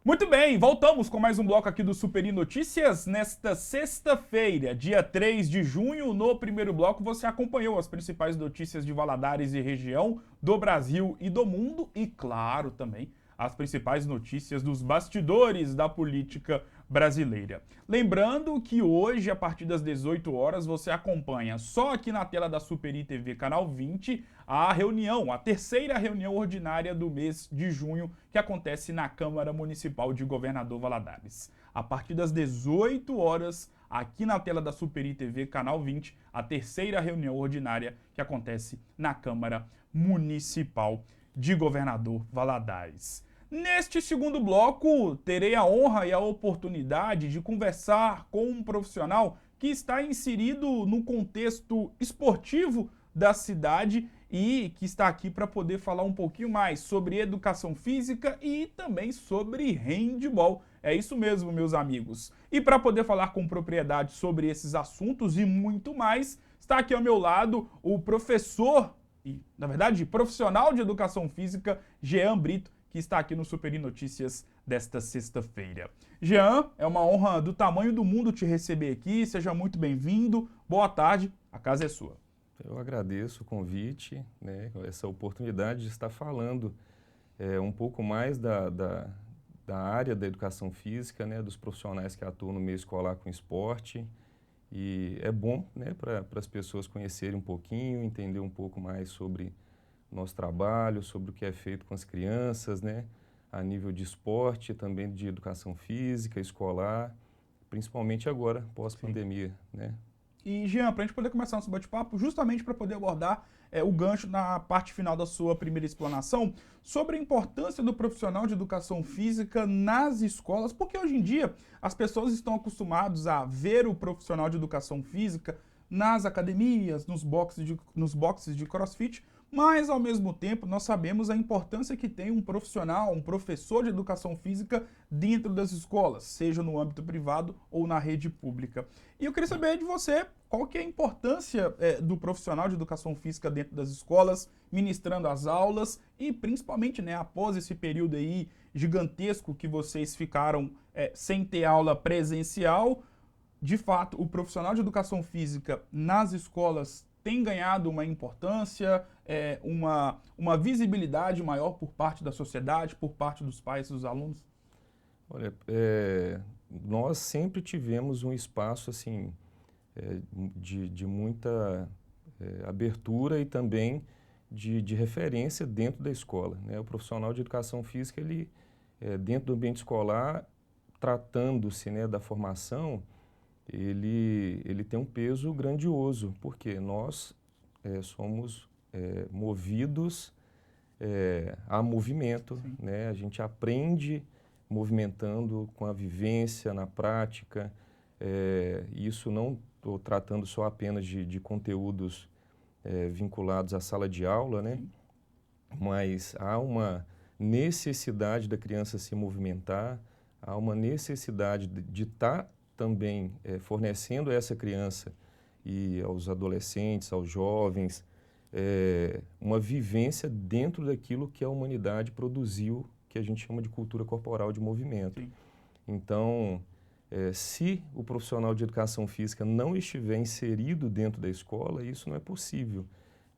Muito bem, voltamos com mais um bloco aqui do Superi Notícias. Nesta sexta-feira, dia 3 de junho, no primeiro bloco você acompanhou as principais notícias de Valadares e região, do Brasil e do mundo e, claro, também as principais notícias dos bastidores da política brasileira. Lembrando que hoje, a partir das 18 horas, você acompanha só aqui na tela da Superi TV, canal 20, a reunião, a terceira reunião ordinária do mês de junho, que acontece na Câmara Municipal de Governador Valadares. A partir das 18 horas, aqui na tela da Superi TV, canal 20, a terceira reunião ordinária que acontece na Câmara Municipal de Governador Valadares. Neste segundo bloco, terei a honra e a oportunidade de conversar com um profissional que está inserido no contexto esportivo da cidade e que está aqui para poder falar um pouquinho mais sobre educação física e também sobre handebol. É isso mesmo, meus amigos. E para poder falar com propriedade sobre esses assuntos e muito mais, está aqui ao meu lado o professor e, na verdade, profissional de educação física, Jean Brito, que está aqui no Superi Notícias desta sexta-feira. Jean, é uma honra do tamanho do mundo te receber aqui, seja muito bem-vindo, boa tarde, a casa é sua. Eu agradeço o convite, né, essa oportunidade de estar falando um pouco mais da área da educação física, né, dos profissionais que atuam no meio escolar com esporte. E é bom, né, para as pessoas conhecerem um pouquinho, entender um pouco mais sobre nosso trabalho, sobre o que é feito com as crianças, né, a nível de esporte, também de educação física, escolar, principalmente agora, pós-pandemia, né. E, Jean, para a gente poder começar nosso bate-papo, justamente para poder abordar o gancho na parte final da sua primeira explanação, sobre a importância do profissional de educação física nas escolas, porque hoje em dia as pessoas estão acostumadas a ver o profissional de educação física nas academias, nos boxes de CrossFit, mas, ao mesmo tempo, nós sabemos a importância que tem um profissional, um professor de educação física dentro das escolas, seja no âmbito privado ou na rede pública. E eu queria saber de você qual que é a importância do profissional de educação física dentro das escolas, ministrando as aulas e, principalmente, né, após esse período aí gigantesco que vocês ficaram sem ter aula presencial. De fato, o profissional de educação física nas escolas tem ganhado uma importância, uma visibilidade maior por parte da sociedade, por parte dos pais e dos alunos? Olha, nós sempre tivemos um espaço assim de muita abertura e também de referência dentro da escola, né? O profissional de educação física, ele dentro do ambiente escolar, tratando-se, né, da formação, ele tem um peso grandioso, porque nós somos movidos a movimento, né? A gente aprende movimentando com a vivência, na prática. Isso não estou tratando só apenas de conteúdos vinculados à sala de aula, né? Mas há uma necessidade da criança se movimentar, há uma necessidade de estar também fornecendo a essa criança e aos adolescentes, aos jovens, uma vivência dentro daquilo que a humanidade produziu, que a gente chama de cultura corporal de movimento. Sim. Então, se o profissional de educação física não estiver inserido dentro da escola, isso não é possível,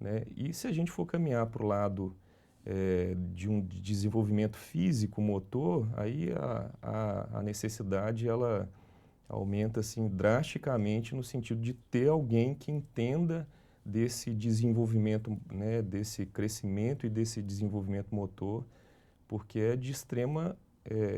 né? E se a gente for caminhar para o lado de um desenvolvimento físico, motor, aí a necessidade, ela aumenta assim drasticamente no sentido de ter alguém que entenda desse desenvolvimento, né, desse crescimento e desse desenvolvimento motor, porque é de extrema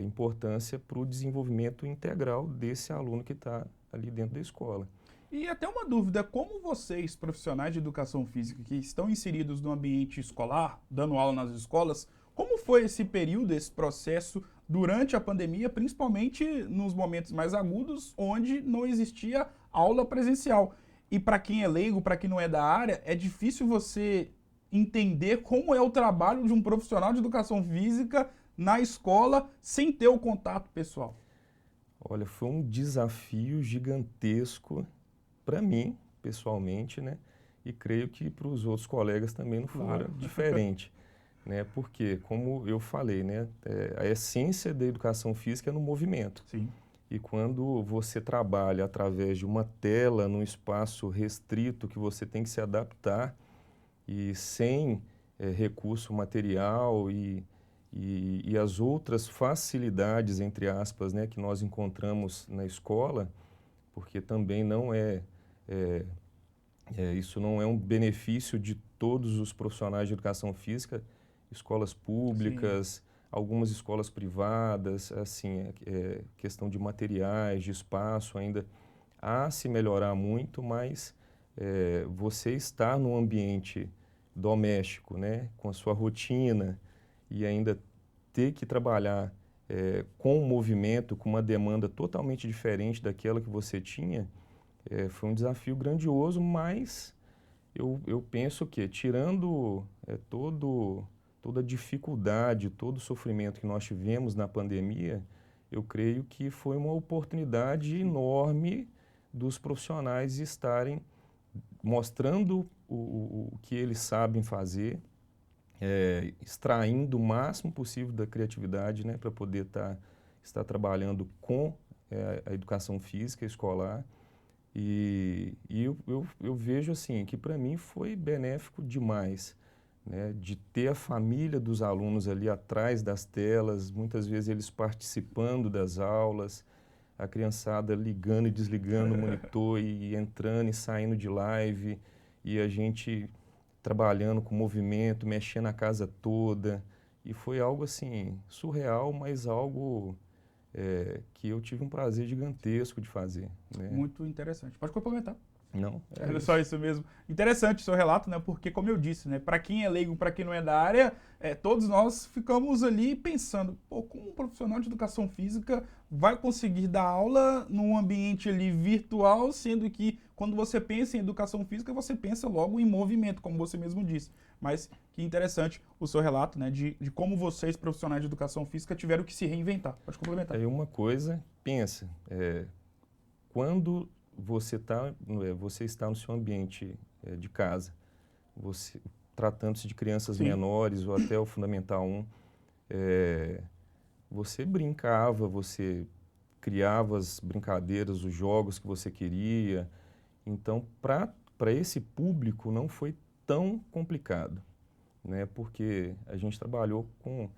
importância para o desenvolvimento integral desse aluno que está ali dentro da escola. E até uma dúvida, como vocês, profissionais de educação física que estão inseridos no ambiente escolar, dando aula nas escolas, como foi esse período, esse processo durante a pandemia, principalmente nos momentos mais agudos, onde não existia aula presencial? E para quem é leigo, para quem não é da área, é difícil você entender como é o trabalho de um profissional de educação física na escola sem ter o contato pessoal. Olha, foi um desafio gigantesco para mim, pessoalmente, né? E creio que para os outros colegas também não foi diferente. né? Porque, como eu falei, né, a essência da educação física é no movimento. Sim. E quando você trabalha através de uma tela, num espaço restrito, que você tem que se adaptar e sem recurso material e as outras facilidades, entre aspas, né, que nós encontramos na escola, porque também não isso não é um benefício de todos os profissionais de educação física, escolas públicas, algumas escolas privadas, assim, questão de materiais, de espaço ainda há a se melhorar muito, mas você estar num ambiente doméstico, né, com a sua rotina e ainda ter que trabalhar com um movimento, com uma demanda totalmente diferente daquela que você tinha, foi um desafio grandioso, mas eu penso que, tirando toda a dificuldade, todo o sofrimento que nós tivemos na pandemia, eu creio que foi uma oportunidade enorme dos profissionais estarem mostrando o que eles sabem fazer, extraindo o máximo possível da criatividade, né, para poder estar trabalhando com a educação física escolar. E eu vejo assim que para mim foi benéfico demais, né, de ter a família dos alunos ali atrás das telas, muitas vezes eles participando das aulas, a criançada ligando e desligando o monitor e entrando e saindo de live, e a gente trabalhando com movimento, mexendo a casa toda, e foi algo assim surreal, mas algo que eu tive um prazer gigantesco de fazer, né? Muito interessante. Pode complementar. Não, Era só isso mesmo. Interessante o seu relato, né? Porque, como eu disse, né? Para quem é leigo, para quem não é da área, todos nós ficamos ali pensando, pô, como um profissional de educação física vai conseguir dar aula num ambiente ali virtual, sendo que quando você pensa em educação física, você pensa logo em movimento, como você mesmo disse. Mas que interessante o seu relato, né? De como vocês, profissionais de educação física, tiveram que se reinventar. Pode complementar. Aí uma coisa, pensa, quando você está no seu ambiente de casa, tratando-se de crianças menores ou até o Fundamental 1, você brincava, você criava as brincadeiras, os jogos que você queria. Então, para esse público não foi tão complicado, né? Porque a gente trabalhou com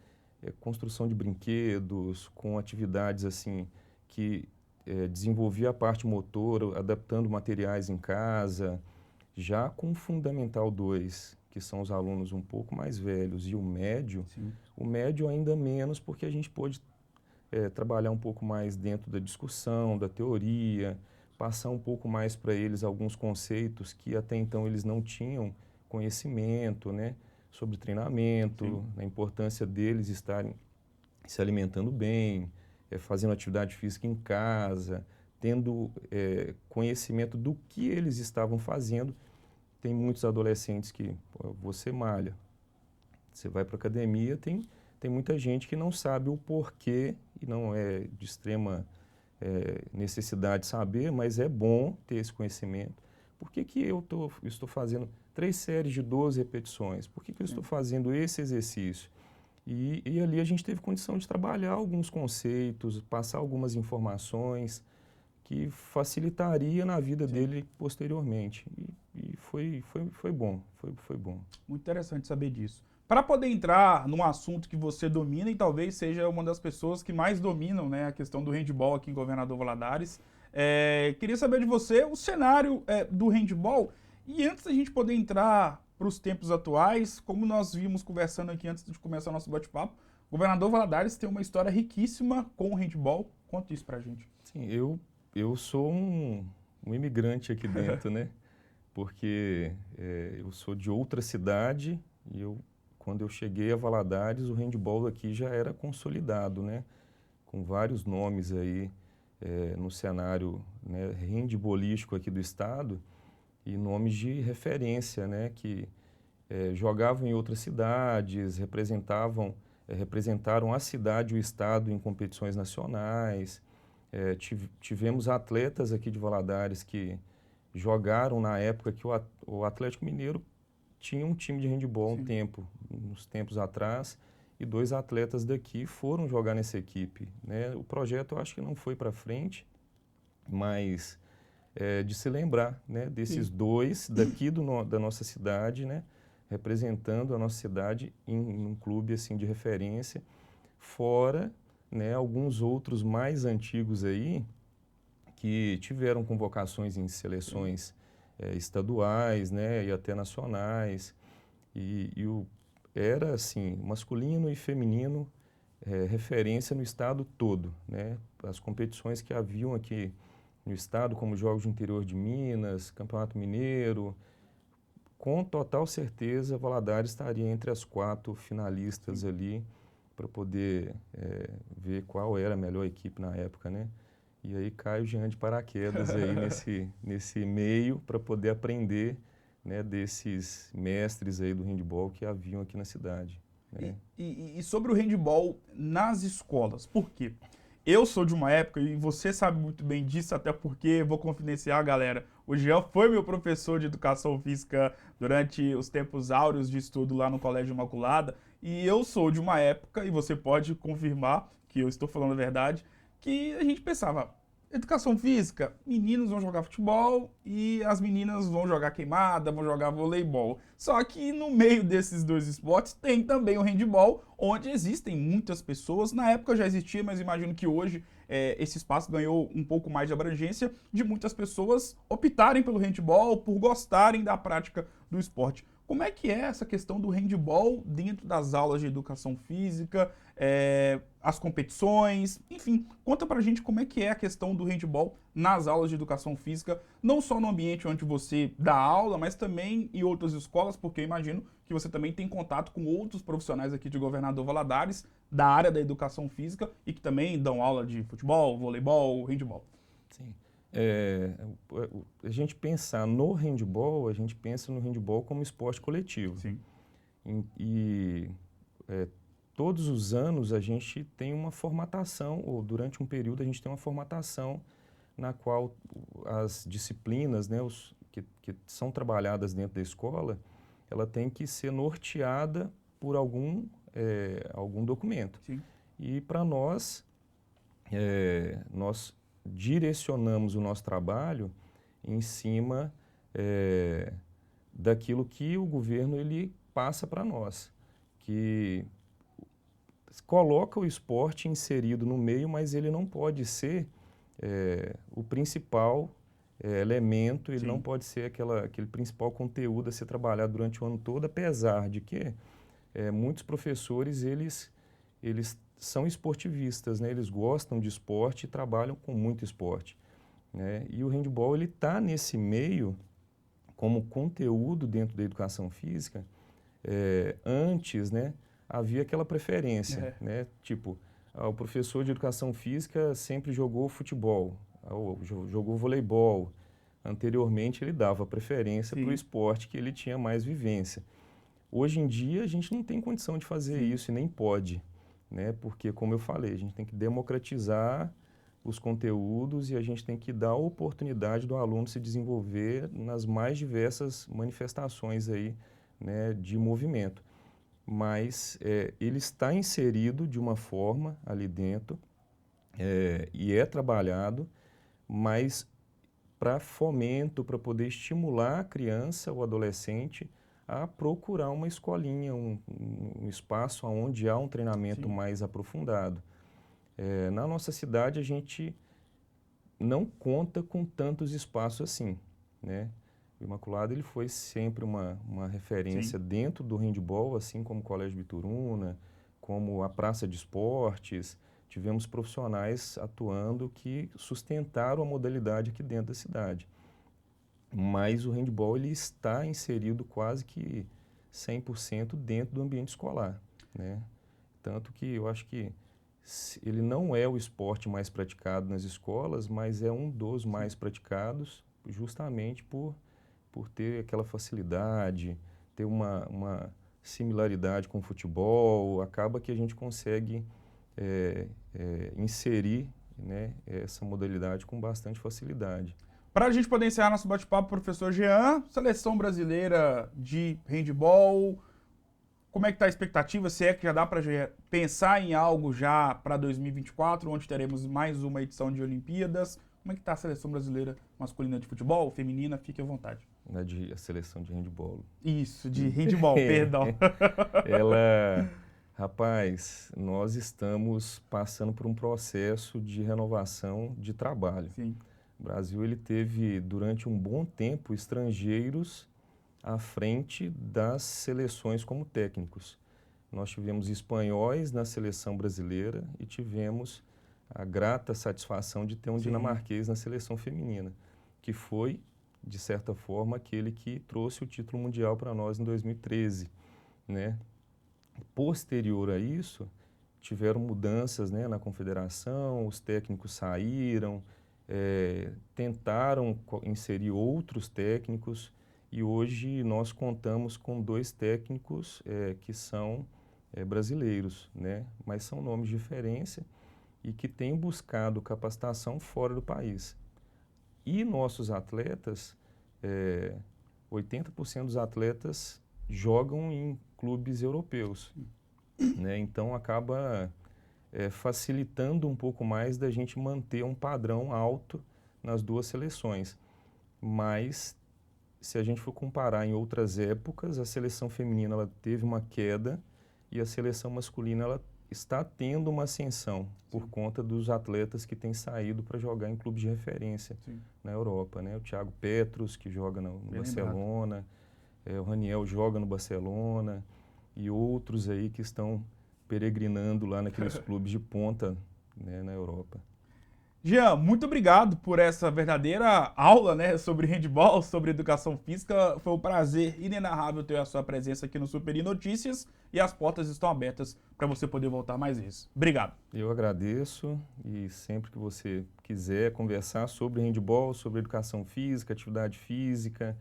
construção de brinquedos, com atividades assim que desenvolvia a parte motora, adaptando materiais em casa. Já com o Fundamental 2, que são os alunos um pouco mais velhos, e o médio ainda menos, porque a gente pôde trabalhar um pouco mais dentro da discussão, da teoria, passar um pouco mais para eles alguns conceitos que até então eles não tinham conhecimento, né, sobre treinamento, a importância deles estarem se alimentando bem, fazendo atividade física em casa, tendo conhecimento do que eles estavam fazendo. Tem muitos adolescentes que você malha, você vai para a academia, tem muita gente que não sabe o porquê e não é de extrema necessidade de saber, mas é bom ter esse conhecimento. Por que eu estou fazendo 3 séries de 12 repetições? Por que eu estou fazendo esse exercício? E ali a gente teve condição de trabalhar alguns conceitos, passar algumas informações que facilitaria na vida dele posteriormente. E foi bom, foi bom. Muito interessante saber disso. Para poder entrar num assunto que você domina e talvez seja uma das pessoas que mais dominam, né, a questão do handebol aqui em Governador Valadares, queria saber de você o cenário do handebol. E antes da gente poder entrar para os tempos atuais, como nós vimos conversando aqui antes de começar o nosso bate-papo, Governador Valadares tem uma história riquíssima com o handebol. Conta isso pra gente. Sim, eu sou um imigrante aqui dentro, né? Porque eu sou de outra cidade e quando eu cheguei a Valadares, o handebol aqui já era consolidado, né? Com vários nomes aí no cenário, né, handebolístico aqui do estado e nomes de referência, né? Que jogavam em outras cidades, representaram a cidade e o estado em competições nacionais. Tivemos atletas aqui de Valadares que jogaram na época que o Atlético Mineiro tinha um time de handebol uns tempos atrás, e 2 atletas daqui foram jogar nessa equipe, né? O projeto eu acho que não foi para frente, mas de se lembrar, né, desses 2 daqui da nossa cidade, né, representando a nossa cidade em um clube assim de referência, fora, né, alguns outros mais antigos aí que tiveram convocações em seleções estaduais, né, e até nacionais, era assim, masculino e feminino, referência no estado todo, né? As competições que haviam aqui no estado, como Jogos do Interior de Minas, Campeonato Mineiro, com total certeza Valadares estaria entre as 4 finalistas ali para poder ver qual era a melhor equipe na época, né? E aí cai o Jean de paraquedas aí nesse meio para poder aprender, né, desses mestres aí do handebol que haviam aqui na cidade, né? E sobre o handebol nas escolas, por quê? Eu sou de uma época, e você sabe muito bem disso, até porque, vou confidenciar, galera, o Jean foi meu professor de educação física durante os tempos áureos de estudo lá no Colégio Imaculada, e eu sou de uma época, e você pode confirmar que eu estou falando a verdade, que a gente pensava, educação física, meninos vão jogar futebol e as meninas vão jogar queimada, vão jogar voleibol. Só que no meio desses 2 esportes tem também o handebol, onde existem muitas pessoas. Na época já existia, mas imagino que hoje esse espaço ganhou um pouco mais de abrangência de muitas pessoas optarem pelo handebol, por gostarem da prática do esporte. Como é que é essa questão do handebol dentro das aulas de educação física, as competições, enfim, conta pra gente como é que é a questão do handebol nas aulas de educação física, não só no ambiente onde você dá aula, mas também em outras escolas, porque eu imagino que você também tem contato com outros profissionais aqui de Governador Valadares, da área da educação física, e que também dão aula de futebol, voleibol, handebol. Sim. A gente pensar no handebol, a gente pensa no handebol como esporte coletivo. Sim. Todos os anos a gente tem uma formatação, ou durante um período a gente tem uma formatação na qual as disciplinas, né, que são trabalhadas dentro da escola, ela tem que ser norteada por algum documento. Sim. E para nós direcionamos o nosso trabalho em cima daquilo que o governo ele passa para nós, que coloca o esporte inserido no meio, mas ele não pode ser o principal elemento, ele não pode ser aquele principal conteúdo a ser trabalhado durante o ano todo, apesar de que muitos professores eles são esportivistas, né? Eles gostam de esporte e trabalham com muito esporte, né? E o handebol ele está nesse meio como conteúdo dentro da educação física. Antes, né, havia aquela preferência, né? Tipo, o professor de educação física sempre jogou futebol, ou jogou voleibol. Anteriormente ele dava preferência para o esporte que ele tinha mais vivência. Hoje em dia a gente não tem condição de fazer isso e nem pode, né? Porque, como eu falei, a gente tem que democratizar os conteúdos e a gente tem que dar a oportunidade do aluno se desenvolver nas mais diversas manifestações aí, né, de movimento. Mas ele está inserido de uma forma ali dentro e é trabalhado, mas para fomento, para poder estimular a criança ou adolescente a procurar uma escolinha, um espaço onde há um treinamento mais aprofundado. Na nossa cidade, a gente não conta com tantos espaços assim, né? O Imaculado ele foi sempre uma referência dentro do handebol, assim como o Colégio Bituruna, como a Praça de Esportes. Tivemos profissionais atuando que sustentaram a modalidade aqui dentro da cidade. Mas o handebol ele está inserido quase que 100% dentro do ambiente escolar, né? Tanto que eu acho que ele não é o esporte mais praticado nas escolas, mas é um dos mais praticados justamente por ter aquela facilidade, ter uma similaridade com o futebol. Acaba que a gente consegue inserir, né, essa modalidade com bastante facilidade. Para a gente poder encerrar nosso bate-papo, professor Jean, seleção brasileira de handebol, como é que está a expectativa? Se é que já dá para pensar em algo já para 2024, onde teremos mais uma edição de Olimpíadas? Como é que está a seleção brasileira masculina de futebol, feminina? Fique à vontade. A seleção de handebol. Isso, de handebol, perdão. Rapaz, nós estamos passando por um processo de renovação de trabalho. Sim. O Brasil ele teve, durante um bom tempo, estrangeiros à frente das seleções como técnicos. Nós tivemos espanhóis na seleção brasileira e tivemos a grata satisfação de ter um dinamarquês na seleção feminina, que foi, de certa forma, aquele que trouxe o título mundial para nós em 2013, né? Posterior a isso, tiveram mudanças, né, na confederação, os técnicos saíram, tentaram inserir outros técnicos e hoje nós contamos com 2 técnicos que são brasileiros, né, mas são nomes de referência e que têm buscado capacitação fora do país. E nossos atletas, 80% dos atletas jogam em clubes europeus, né? Então acaba facilitando um pouco mais da gente manter um padrão alto nas 2 seleções. Mas se a gente for comparar em outras épocas, a seleção feminina ela teve uma queda e a seleção masculina ela está tendo uma ascensão por conta dos atletas que têm saído para jogar em clubes de referência na Europa, né? O Thiago Petros, que joga no Barcelona, o Raniel joga no Barcelona e outros aí que estão peregrinando lá naqueles clubes de ponta, né, na Europa. Jean, muito obrigado por essa verdadeira aula, né, sobre handebol, sobre educação física. Foi um prazer inenarrável ter a sua presença aqui no Superi Notícias e as portas estão abertas para você poder voltar mais vezes. Obrigado. Eu agradeço e sempre que você quiser conversar sobre handebol, sobre educação física, atividade física,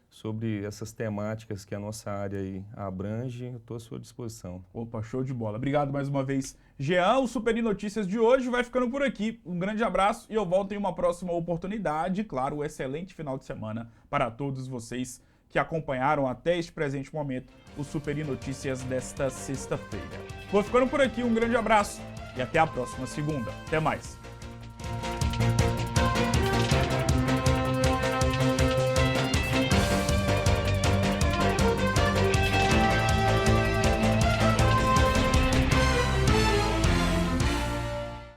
sobre essas temáticas que a nossa área aí abrange, eu estou à sua disposição. Opa, show de bola. Obrigado mais uma vez, Jean. O Superi Notícias de hoje vai ficando por aqui. Um grande abraço e eu volto em uma próxima oportunidade. Claro, um excelente final de semana para todos vocês que acompanharam até este presente momento o Superi Notícias desta sexta-feira. Vou ficando por aqui, um grande abraço e até a próxima segunda. Até mais.